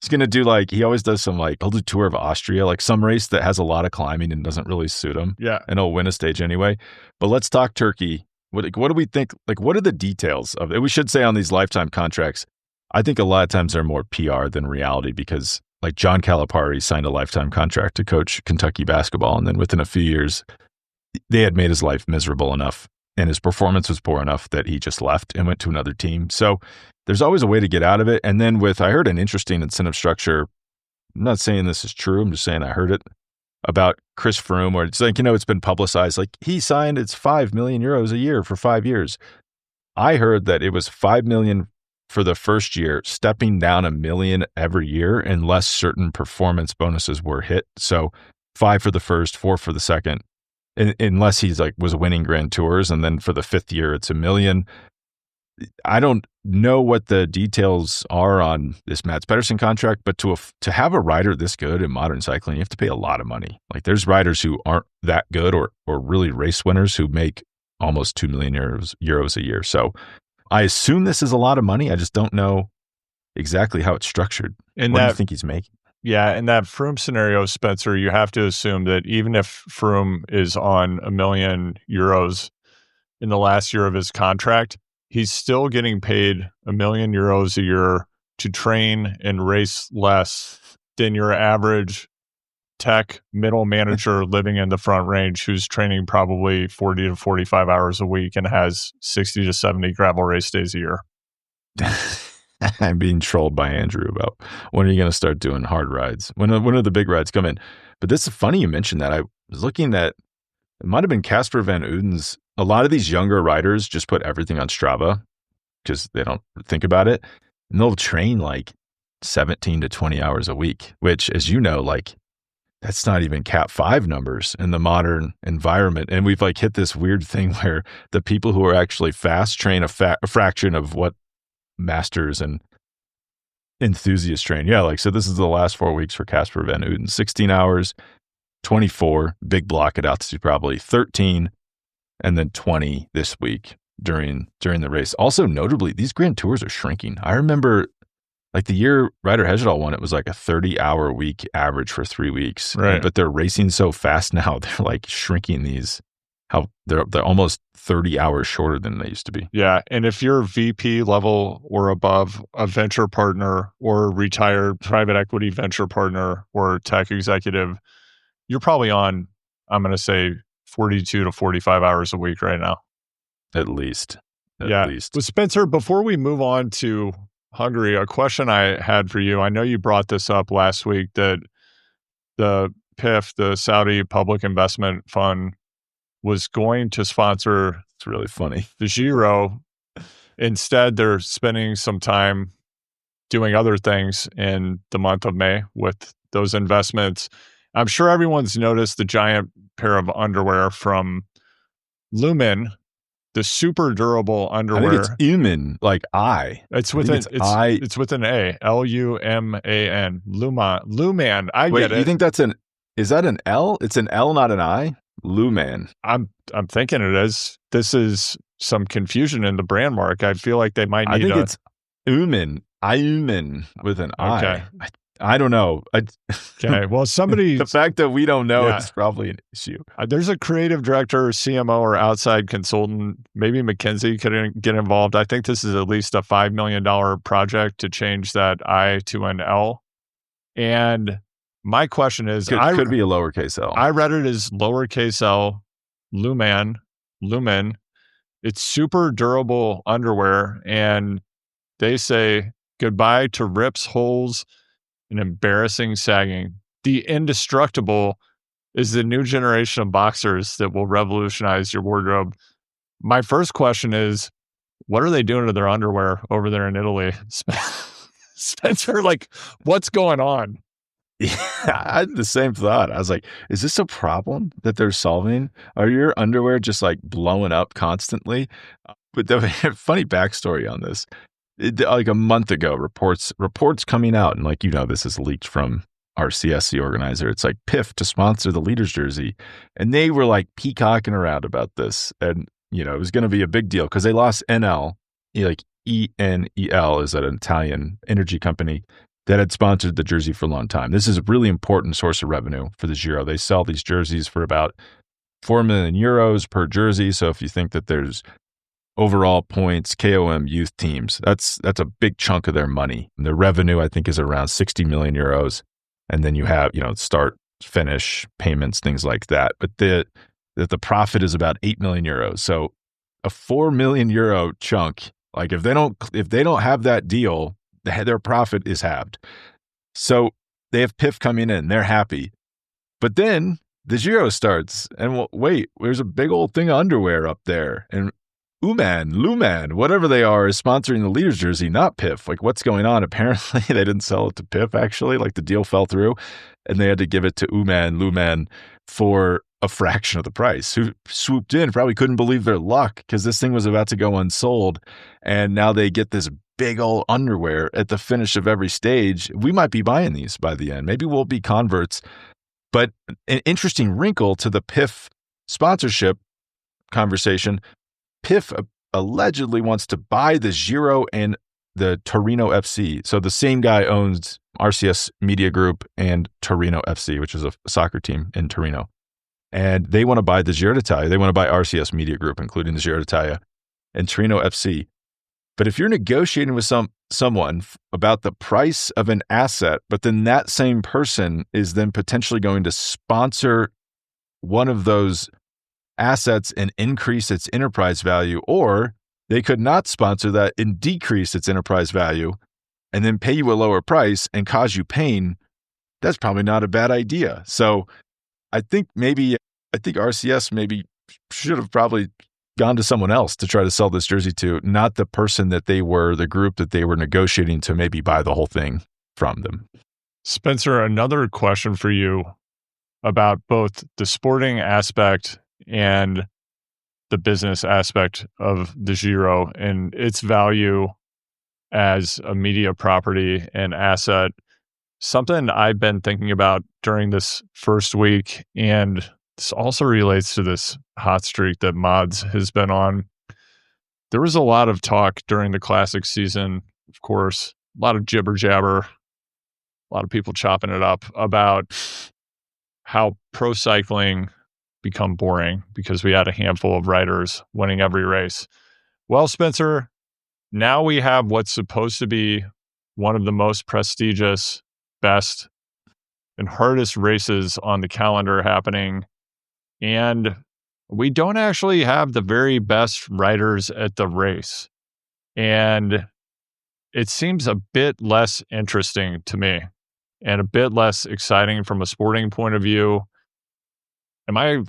Speaker 1: He's going to do he always does he'll do Tour of Austria, like some race that has a lot of climbing and doesn't really suit him.
Speaker 2: Yeah.
Speaker 1: And he'll win a stage anyway. But let's talk Turkey. What do we think? What are the details of it? We should say on these lifetime contracts, I think a lot of times they're more PR than reality because John Calipari signed a lifetime contract to coach Kentucky basketball. And then within a few years, they had made his life miserable enough and his performance was poor enough that he just left and went to another team. So there's always a way to get out of it. And then I heard an interesting incentive structure. I'm not saying this is true. I'm just saying I heard it about Chris Froome, where it's it's been publicized. He signed, it's 5 million euros a year for 5 years. I heard that it was 5 million for the first year, stepping down $1 million every year unless certain performance bonuses were hit. So 5 for the first, 4 for the second, unless he's was winning Grand Tours. And then for the 5th year, it's $1 million. I don't know what the details are on this Mads Pedersen contract, but to have a rider this good in modern cycling, you have to pay a lot of money. There's riders who aren't that good or really race winners who make almost 2 million euros a year. So I assume this is a lot of money. I just don't know exactly how it's structured. And what do you think he's making?
Speaker 2: Yeah, in that Froome scenario, Spencer, you have to assume that even if Froome is on €1 million in the last year of his contract, he's still getting paid €1 million a year to train and race less than your average tech middle manager living in the Front Range who's training probably 40 to 45 hours a week and has 60 to 70 gravel race days a year.
Speaker 1: I'm being trolled by Andrew about when are you going to start doing hard rides? When are the big rides come in? But this is funny you mentioned that. I was looking at, it might have been Casper Van Uden's. A lot of these younger riders just put everything on Strava because they don't think about it. And they'll train 17 to 20 hours a week, which, as you know, that's not even Cat 5 numbers in the modern environment. And we've hit this weird thing where the people who are actually fast train a fraction of what masters and enthusiasts train. Yeah, so this is the last 4 weeks for Casper Van Uden. 16 hours, 24, big block at altitude probably, 13, and then 20 this week during the race. Also, notably, these Grand Tours are shrinking. I remember the year Ryder Hesjedal won, it was a 30-hour week average for 3 weeks.
Speaker 2: Right.
Speaker 1: But they're racing so fast now, they're shrinking these. How they're almost 30 hours shorter than they used to be.
Speaker 2: Yeah, and if you're VP level or above, a venture partner or retired private equity venture partner or tech executive, you're probably on, I'm going to say, 42 to 45 hours a week right now.
Speaker 1: At least.
Speaker 2: At least. But Spencer, before we move on to Hungary, a question I had for you. I know you brought this up last week that the PIF, the Saudi Public Investment Fund, was going to sponsor.
Speaker 1: It's really funny.
Speaker 2: The Giro. Instead, they're spending some time doing other things in the month of May with those investments. I'm sure everyone's noticed the giant pair of underwear from Lumen, the super durable underwear.
Speaker 1: I think it's Lumen,
Speaker 2: It's with an A, Luman. Luman. I
Speaker 1: Wait,
Speaker 2: get it.
Speaker 1: You think that's an Is that an L? It's an L, not an I? Luman.
Speaker 2: I'm thinking it is. This is some confusion in the brand mark. I feel like they might need
Speaker 1: I think it's Uman. Iuman with an
Speaker 2: Okay.
Speaker 1: I. I don't know.
Speaker 2: Okay. Well, somebody.
Speaker 1: The fact that we don't know
Speaker 2: Yeah.
Speaker 1: is probably an issue.
Speaker 2: There's a creative director, CMO, or outside consultant. Maybe McKinsey could get involved. I think this is at least a $5 million project to change that I to an L. And my question is,
Speaker 1: Could be a lowercase L.
Speaker 2: I read it as lowercase L, Luman. It's super durable underwear, and they say goodbye to rips, holes, and embarrassing sagging. The indestructible is the new generation of boxers that will revolutionize your wardrobe. My first question is, what are they doing to their underwear over there in Italy? Spencer, like, what's going on?
Speaker 1: Yeah, I had the same thought. I was like, is this a problem that they're solving? Are your underwear just like blowing up constantly? But the funny backstory on this, like a month ago, reports coming out, and like, this is leaked from RCS, the organizer. It's like PIF to sponsor the leaders jersey. And they were like peacocking around about this. And, it was going to be a big deal because they lost NL, like ENEL is an Italian energy company that had sponsored the jersey for a long time. This is a really important source of revenue for the Giro. They sell these jerseys for about 4 million euros per jersey. So if you think that there's overall points, KOM youth teams, that's a big chunk of their money. And their revenue, I think, is around 60 million euros. And then you have, start, finish, payments, things like that. But the profit is about 8 million euros. So a 4 million euro chunk, like if they don't have that deal, their profit is halved. So they have PIF coming in. They're happy. But then the Giro starts. And wait, there's a big old thing of underwear up there. And Luman, whatever they are, is sponsoring the leaders jersey, not PIF. Like, what's going on? Apparently, they didn't sell it to PIF, actually. Like, the deal fell through. And they had to give it to Luman for a fraction of the price. Who swooped in, probably couldn't believe their luck because this thing was about to go unsold. And now they get this big old underwear at the finish of every stage. We might be buying these by the end. Maybe we'll be converts. But an interesting wrinkle to the PIF sponsorship conversation, PIF allegedly wants to buy the Giro and the Torino FC. So the same guy owns RCS Media Group and Torino FC, which is a soccer team in Torino. And they want to buy the Giro d'Italia. They want to buy RCS Media Group, including the Giro d'Italia and Torino FC. But if you're negotiating with someone about the price of an asset, but then that same person is then potentially going to sponsor one of those assets and increase its enterprise value, or they could not sponsor that and decrease its enterprise value and then pay you a lower price and cause you pain, that's probably not a bad idea. So I think RCS maybe should have probably gone to someone else to try to sell this jersey to, not the person that the group that they were negotiating to maybe buy the whole thing from them.
Speaker 2: Spencer, another question for you about both the sporting aspect and the business aspect of the Giro and its value as a media property and asset. Something I've been thinking about during this first week, and this also relates to this hot streak that Mods has been on. There was a lot of talk during the classic season, of course, a lot of jibber jabber, a lot of people chopping it up about how pro cycling become boring because we had a handful of riders winning every race. Well, Spencer, now we have what's supposed to be one of the most prestigious, best, and hardest races on the calendar happening. And we don't actually have the very best riders at the race. And it seems a bit less interesting to me and a bit less exciting from a sporting point of view. Am I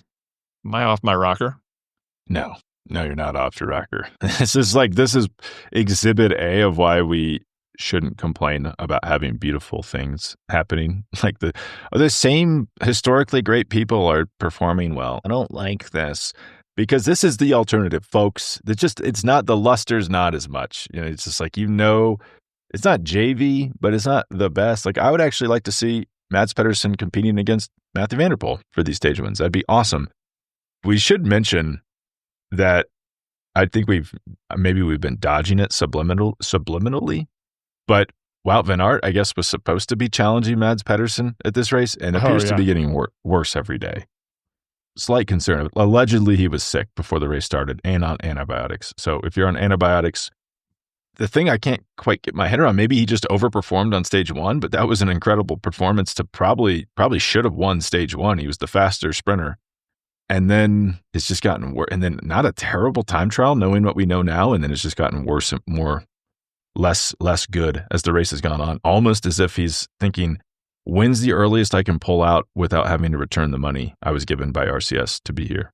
Speaker 2: off my rocker?
Speaker 1: No, you're not off your rocker. This is exhibit A of why we shouldn't complain about having beautiful things happening. Like the same historically great people are performing well. I don't like this because this is the alternative, folks. It's not, the luster's not as much. It's just like, it's not JV, but it's not the best. Like, I would actually like to see Mads Pedersen competing against Mathieu van der Poel for these stage wins. That'd be awesome. We should mention that I think we've been dodging it subliminally, but Wout van Aert, I guess, was supposed to be challenging Mads Pedersen at this race and appears to be getting worse every day. Slight concern. Allegedly, he was sick before the race started and on antibiotics. So if you're on antibiotics, the thing I can't quite get my head around, maybe he just overperformed on stage one, but that was an incredible performance to probably should have won stage one. He was the faster sprinter. And then it's just gotten worse. And then not a terrible time trial, knowing what we know now. And then it's just gotten worse and less good as the race has gone on. Almost as if he's thinking, when's the earliest I can pull out without having to return the money I was given by RCS to be here?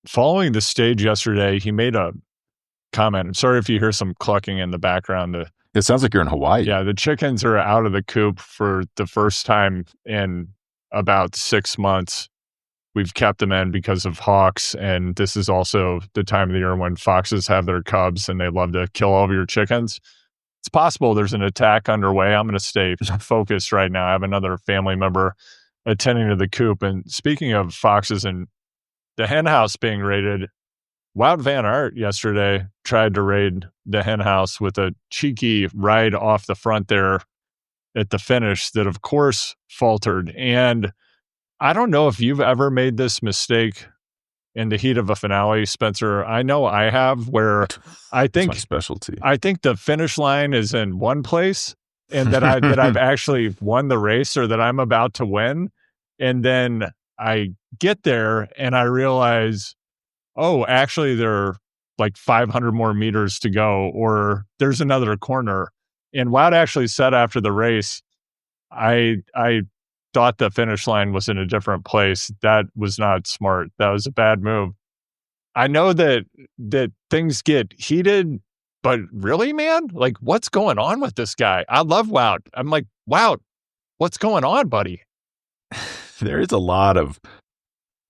Speaker 2: Following the stage yesterday, he made a comment. I'm sorry if you hear some clucking in the background.
Speaker 1: It sounds like you're in Hawaii.
Speaker 2: Yeah, the chickens are out of the coop for the first time in about 6 months. We've kept them in because of hawks, and this is also the time of the year when foxes have their cubs and they love to kill all of your chickens. It's possible there's an attack underway. I'm going to stay focused right now. I have another family member attending to the coop. And speaking of foxes and the hen house being raided, Wout van Aert yesterday tried to raid the hen house with a cheeky ride off the front there at the finish that, of course, faltered. And I don't know if you've ever made this mistake in the heat of a finale, Spencer. I know I have, where I think
Speaker 1: that's my specialty.
Speaker 2: I think the finish line is in one place, and that I've actually won the race, or that I'm about to win, and then I get there and I realize, oh, actually there are like 500 more meters to go, or there's another corner. And Wout actually said after the race, I thought the finish line was in a different place. That was not smart. That was a bad move. I know that things get heated, but really, man, like, what's going on with this guy? I love Wout. I'm like, Wout, what's going on, buddy?
Speaker 1: There is a lot of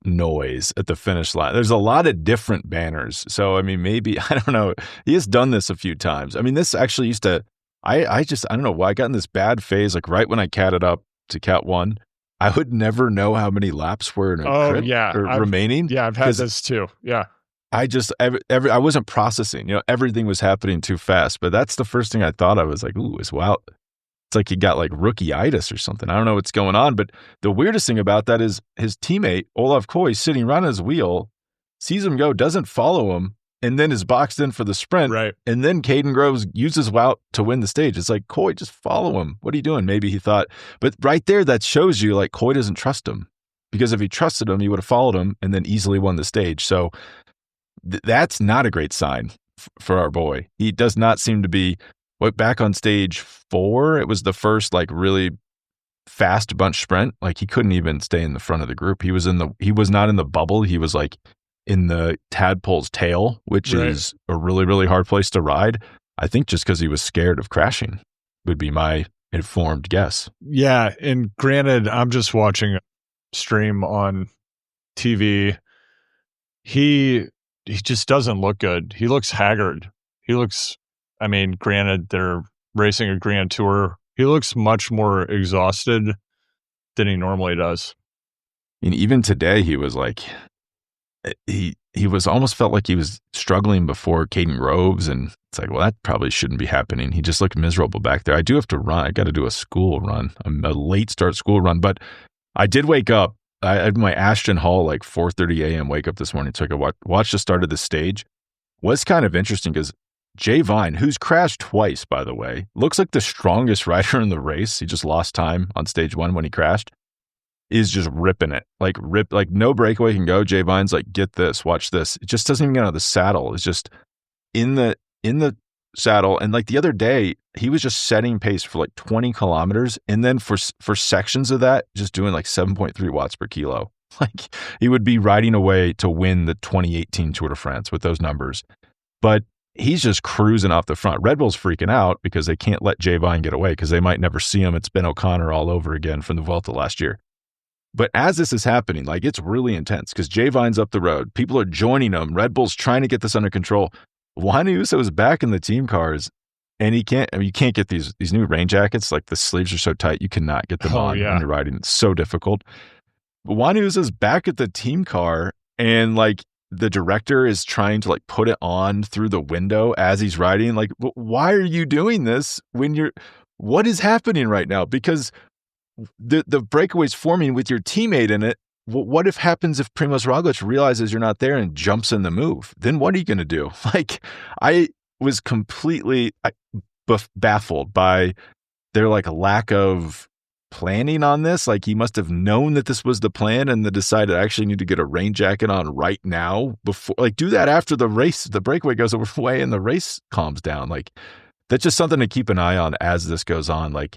Speaker 1: noise at the finish line. There's a lot of different banners. So, I mean, maybe, I don't know. He has done this a few times. I mean, this actually used to, I don't know why I got in this bad phase, like right when I catted up to Cat 1, I would never know how many laps were in a crit remaining.
Speaker 2: Yeah, I've had this too. Yeah.
Speaker 1: I just, I wasn't processing, everything was happening too fast. But that's the first thing I thought. I was like, ooh, is Wout. It's like he got like rookie-itis or something. I don't know what's going on. But the weirdest thing about that is his teammate, Olaf Koy, sitting right on his wheel, sees him go, doesn't follow him, and then is boxed in for the sprint.
Speaker 2: Right.
Speaker 1: And then Caden Groves uses Wout to win the stage. It's like, Koy, just follow him. What are you doing? Maybe he thought. But right there, that shows you like Koy doesn't trust him. Because if he trusted him, he would have followed him and then easily won the stage. So that's not a great sign for our boy. He does not seem to be back on stage 4. It was the first like really fast bunch sprint. Like he couldn't even stay in the front of the group. He was not in the bubble. He was like in the tadpole's tail, which is a really, really hard place to ride. I think just because he was scared of crashing would be my informed guess.
Speaker 2: Yeah. And granted, I'm just watching a stream on TV. He just doesn't look good. He looks haggard. He looks, I mean, granted, they're racing a Grand Tour. He looks much more exhausted than he normally does.
Speaker 1: And even today, he was like, he was almost felt like he was struggling before Caden Groves, and it's like, well, that probably shouldn't be happening. He just looked miserable back there. I do have to run. I got to do a school run, a late start school run, but I did wake up. I had my Ashton Hall like 4:30 a.m. wake up this morning, so I could watch the start of the stage. Was kind of interesting because Jay Vine, who's crashed twice, by the way, looks like the strongest rider in the race. He just lost time on stage 1 when he crashed. Is just ripping it, like no breakaway can go. Jay Vine's like, get this, watch this. It just doesn't even get out of the saddle. It's just in the saddle. And like the other day, he was just setting pace for like 20 kilometers, and then for sections of that, just doing like 7.3 watts per kilo. Like he would be riding away to win the 2018 Tour de France with those numbers, but he's just cruising off the front. Red Bull's freaking out because they can't let Jay Vine get away because they might never see him. It's Ben O'Connor all over again from the Vuelta last year. But as this is happening, like it's really intense because Jay Vine's up the road. People are joining him. Red Bull's trying to get this under control. Juan Ayuso is back in the team cars. And you can't get these new rain jackets. Like the sleeves are so tight, you cannot get them on when you're riding. It's so difficult. But Juan Ayuso's back at the team car, and like the director is trying to like put it on through the window as he's riding. Like, why are you doing this what is happening right now? Because the breakaway's forming with your teammate in it. What if happens if Primož Roglič realizes you're not there and jumps in the move? Then what are you going to do? Like, I was completely baffled by their like lack of planning on this. Like, he must have known that this was the plan and then decided I actually need to get a rain jacket on right now before, like, do that after the race, the breakaway goes away and the race calms down. Like, that's just something to keep an eye on as this goes on. Like,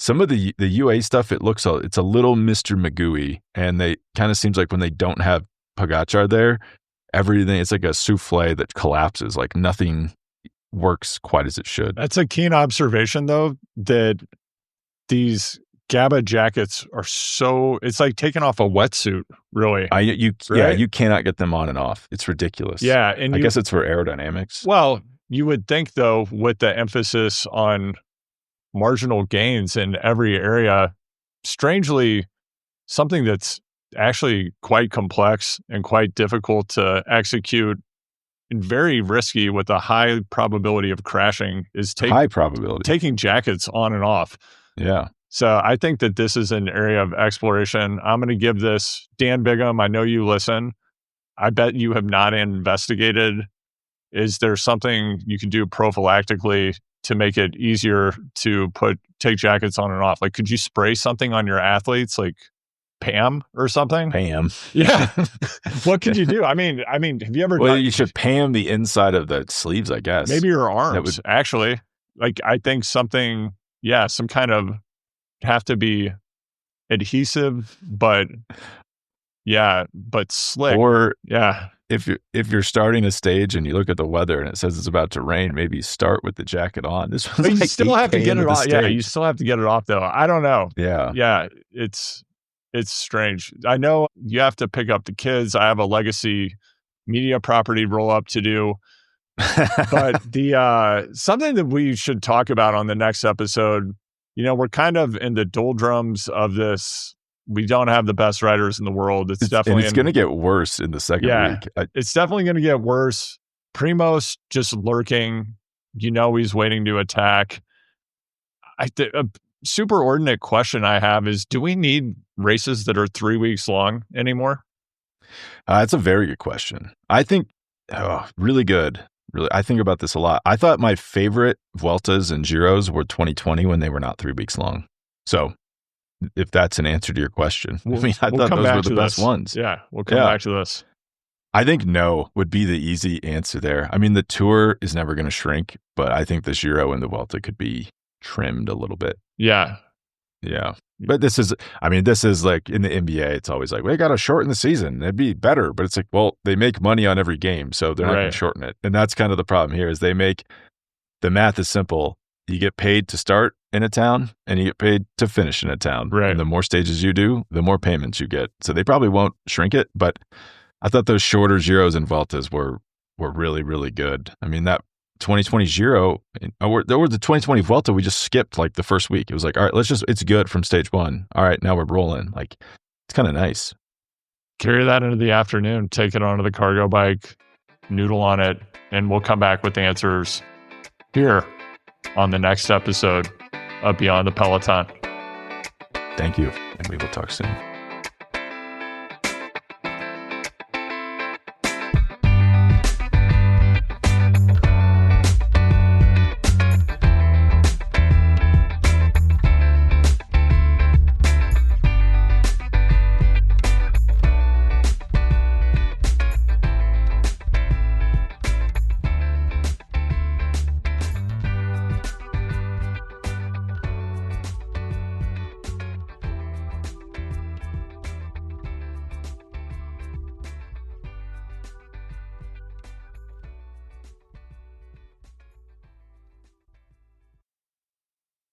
Speaker 1: some of the UA stuff, it's a little Mr. Magooey, and they kind of seems like when they don't have Pogačar there, everything, it's like a souffle that collapses. Like, nothing works quite as it should.
Speaker 2: That's a keen observation, though, that these GABA jackets are it's like taking off a wetsuit, really.
Speaker 1: You cannot get them on and off. It's ridiculous.
Speaker 2: Yeah. And
Speaker 1: I guess it's for aerodynamics.
Speaker 2: Well, you would think, though, with the emphasis on marginal gains in every area, strangely, something that's actually quite complex and quite difficult to execute and very risky with a high probability of crashing is taking jackets on and off.
Speaker 1: Yeah.
Speaker 2: So I think that this is an area of exploration. I'm going to give this, Dan Bigham, I know you listen. I bet you have not investigated. Is there something you can do prophylactically to make it easier to take jackets on and off? Like, could you spray something on your athletes, like Pam or something?
Speaker 1: Pam.
Speaker 2: Yeah. What could you do? I mean, have you ever?
Speaker 1: Well, you should Pam the inside of the sleeves, I guess.
Speaker 2: Maybe your arms, actually. Like, I think something, some kind of have to be adhesive, but slick.
Speaker 1: Or if you're starting a stage and you look at the weather and it says it's about to rain, maybe you start with the jacket on. This was, but
Speaker 2: you still have to get it off. Yeah, you still have to get it off, though. I don't know.
Speaker 1: Yeah.
Speaker 2: It's strange. I know you have to pick up the kids. I have a legacy media property roll up to do. But the something that we should talk about on the next episode, we're kind of in the doldrums of this. We don't have the best riders in the world. It's going
Speaker 1: to get worse in the second week.
Speaker 2: It's definitely going to get worse. Primož just lurking. He's waiting to attack. A super ordinate question I have is, do we need races that are 3 weeks long anymore?
Speaker 1: That's a very good question. I think, really good. Really, I think about this a lot. I thought my favorite Vueltas and Giros were 2020 when they were not 3 weeks long. So if that's an answer to your question, I thought those were the best ones.
Speaker 2: Yeah, we'll come back to this.
Speaker 1: I think no would be the easy answer there. I mean, the Tour is never going to shrink, but I think the Giro and the Vuelta could be trimmed a little bit.
Speaker 2: Yeah.
Speaker 1: But this is like in the NBA, it's always like, we got to shorten the season. It'd be better. But it's like, well, they make money on every game, so they're not going to shorten it. And that's kind of the problem here is the math is simple. You get paid to start in a town and you get paid to finish in a town.
Speaker 2: Right.
Speaker 1: And the more stages you do, the more payments you get. So they probably won't shrink it. But I thought those shorter Giros and Vueltas were really, really good. I mean, that 2020 Giro, there was the 2020 Vuelta, we just skipped like the first week. It was like, all right, it's good from stage one. All right, now we're rolling. Like, it's kind of nice.
Speaker 2: Carry that into the afternoon, take it onto the cargo bike, noodle on it, and we'll come back with answers here on the next episode of Beyond the Peloton.
Speaker 1: Thank you, and we will talk soon.